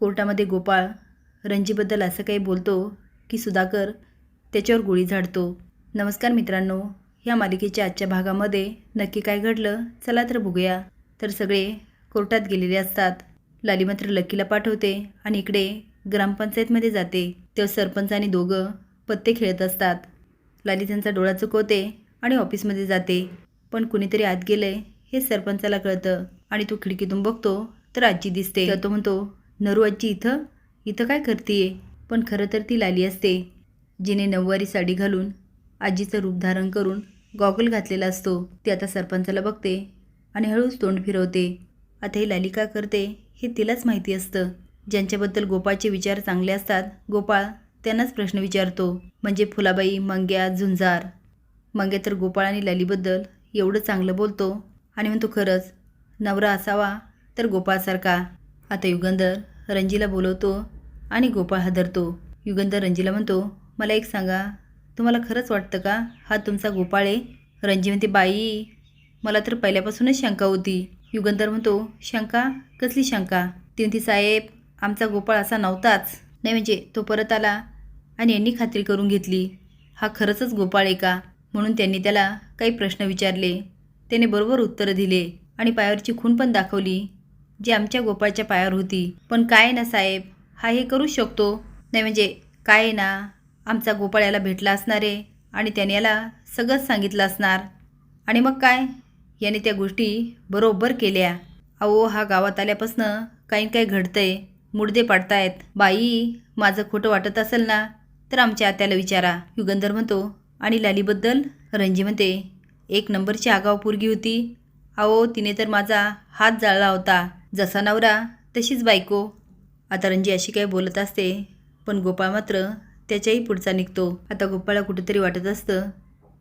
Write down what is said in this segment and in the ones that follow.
कोर्टामध्ये गोपाळ रणजीबद्दल असं काही बोलतो की सुधाकर त्याच्यावर गोळी झाडतो. नमस्कार मित्रांनो, ह्या मालिकेच्या आजच्या भागामध्ये नक्की काय घडलं चला तर बघूया. तर सगळे कोर्टात गेलेले असतात. लाली मात्र लकीला पाठवते आणि इकडे ग्रामपंचायतमध्ये जाते. तेव्हा सरपंच आणि दोघं पत्ते खेळत असतात. लाली त्यांचा डोळा चुकवते आणि ऑफिसमध्ये जाते. पण कुणीतरी आत गेलंय हे सरपंचाला कळतं आणि तो खिडकीतून बघतो तर आजी दिसते. तर तो म्हणतो, नरू आजी इथं काय करतीये? पण खरं तर ती लाली असते, जिने नऊवारी साडी घालून आजीचं रूप धारण करून गॉगल घातलेला असतो. ती आता सरपंचाला बघते आणि हळूच तोंड फिरवते. आता ही लाली का करते हे तिलाच माहिती असतं. ज्यांच्याबद्दल गोपाळचे विचार चांगले असतात गोपाळ त्यांनाच प्रश्न विचारतो. म्हणजे फुलाबाई, मंग्या, झुंजार. मंग्या तर गोपाळ आणि लालीबद्दल एवढं चांगलं बोलतो आणि म्हणतो खरंच नवरा असावा तर गोपाळसारखा. आता युगंधर रणजीला बोलवतो आणि गोपाळ हादरतो. युगंधर रणजीला म्हणतो, मला एक सांगा, तुम्हाला खरंच वाटतं का हा तुमचा गोपाळ आहे? रणजी म्हणते, बाई मला तर पहिल्यापासूनच शंका होती. युगंधर म्हणतो, शंका? कसली शंका? ती म्हणती, साहेब आमचा गोपाळ असा नव्हताच. नाही म्हणजे तो परत आला आणि यांनी खात्री करून घेतली हा खरंच गोपाळ आहे का. म्हणून त्यांनी त्याला काही प्रश्न विचारले. त्याने बरोबर उत्तरं दिले आणि पायावरची खून पण दाखवली जी आमच्या गोपाळच्या पायावर होती. पण काय ना साहेब, हा हे करूच शकतो. नाही म्हणजे काय ना, आमचा गोपाळ याला भेटला असणार आहे आणि त्याने याला सगळंच सांगितलं असणार. आणि मग काय, याने त्या गोष्टी बरोबर केल्या. अहो हा गावात आल्यापासनं काही काही घडतंय, मुडदे पाडतायत. बाई माझं खोटं वाटत असेल ना तर आमच्या आत्याला विचारा. युगंधर म्हणतो, आणि लालीबद्दल? रणजी म्हणते, एक नंबरची आगाऊ पोरगी होती. अहो तिने तर माझा हात जाळला होता. जसा नवरा तशीच बायको. आता रणजी अशी काही बोलत असते पण गोपाळ मात्र त्याच्याही पुढचा निघतो. आता गोपाळला कुठेतरी वाटत असतं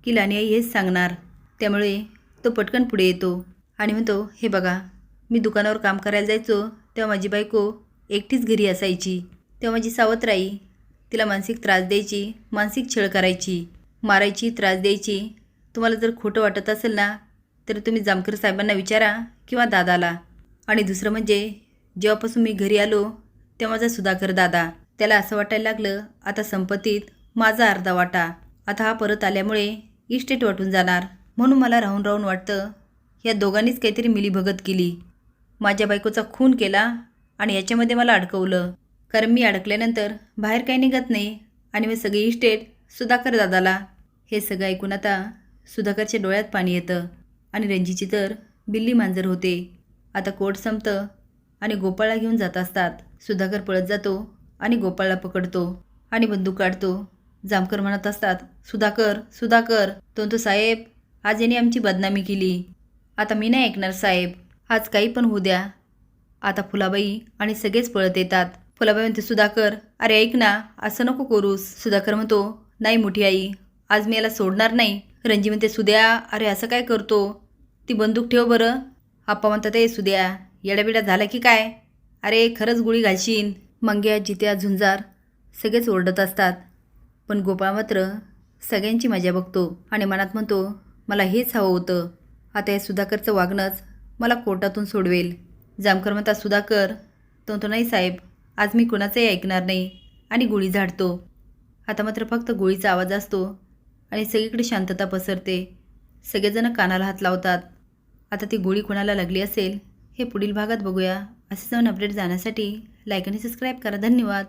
की लाली आई हेच सांगणार. त्यामुळे तो पटकन पुढे येतो आणि म्हणतो, हे बघा मी दुकानावर काम करायला जायचो तेव्हा माझी बायको एकटीच घरी असायची. तेव्हा माझी सावत्राई तिला मानसिक त्रास द्यायची, मानसिक छळ करायची, मारायची, त्रास द्यायची. तुम्हाला जर खोटं वाटत असेल ना तर तुम्ही जामकर साहेबांना विचारा किंवा दादाला. आणि दुसरं म्हणजे जेव्हापासून मी घरी आलो तेव्हा माझा सुधाकर दादा, त्याला असं वाटायला लागलं आता संपत्तीत माझा अर्धा वाटा. आता हा परत आल्यामुळे इस्टेट वाटून जाणार. म्हणून मला राहून राहून वाटतं या दोघांनीच काहीतरी मिलीभगत केली. माझ्या बायकोचा खून केला आणि याच्यामध्ये मला अडकवलं. कारण मी अडकल्यानंतर बाहेर काही निघत नाही आणि मी सगळी इस्टेट सुधाकर दादाला. हे सगळं ऐकून आता सुधाकरच्या डोळ्यात पाणी येतं आणि रणजीची तर बिल्ली मांजर होते. आता कोर्ट संपतं आणि गोपाळला घेऊन जात असतात. सुधाकर पळत जातो आणि गोपाळला पकडतो आणि बंदूक काढतो. जामकर म्हणत असतात, सुधाकर सुधाकर. तो साहेब आज याने आमची बदनामी केली. आता मी नाही ऐकणार साहेब, आज काही पण होऊ द्या. आता फुलाबाई आणि सगळेच पळत येतात. फुलाबाई म्हणते, सुधाकर अरे ऐक ना, असं नको करूस. सुधाकर म्हणतो, नाही मोठी आई, आज मी याला सोडणार नाही. रणजी म्हणते, सुद्या अरे असं काय करतो, ती बंदूक ठेव बरं. आप्पा म्हणतात, ए सुद्या येडाबिडा झाला की काय, अरे खरंच गोळी घालशीन. मंग्या, जित्या, झुंजार सगळेच ओरडत असतात. पण गोपाळ मात्र सगळ्यांची मजा बघतो आणि मनात म्हणतो, मला हेच हवं होतं. आता या सुधाकरचं वागणंच मला कोर्टातून सोडवेल. जामकर म्हणतात, सुधाकर. तो नाही साहेब, आज मी कुणाचंही ऐकणार नाही आणि गोळी झाडतो. आता मात्र फक्त गोळीचा आवाज असतो आणि सगळीकडे शांतता पसरते. सगळेजण कानाला हात लावतात. आता ती गोळी कोणाला लागली असेल हे पुढील भागात बघूया. असे नवीन अपडेट जाण्यासाठी लाईक आणि सबस्क्राईब करा. धन्यवाद.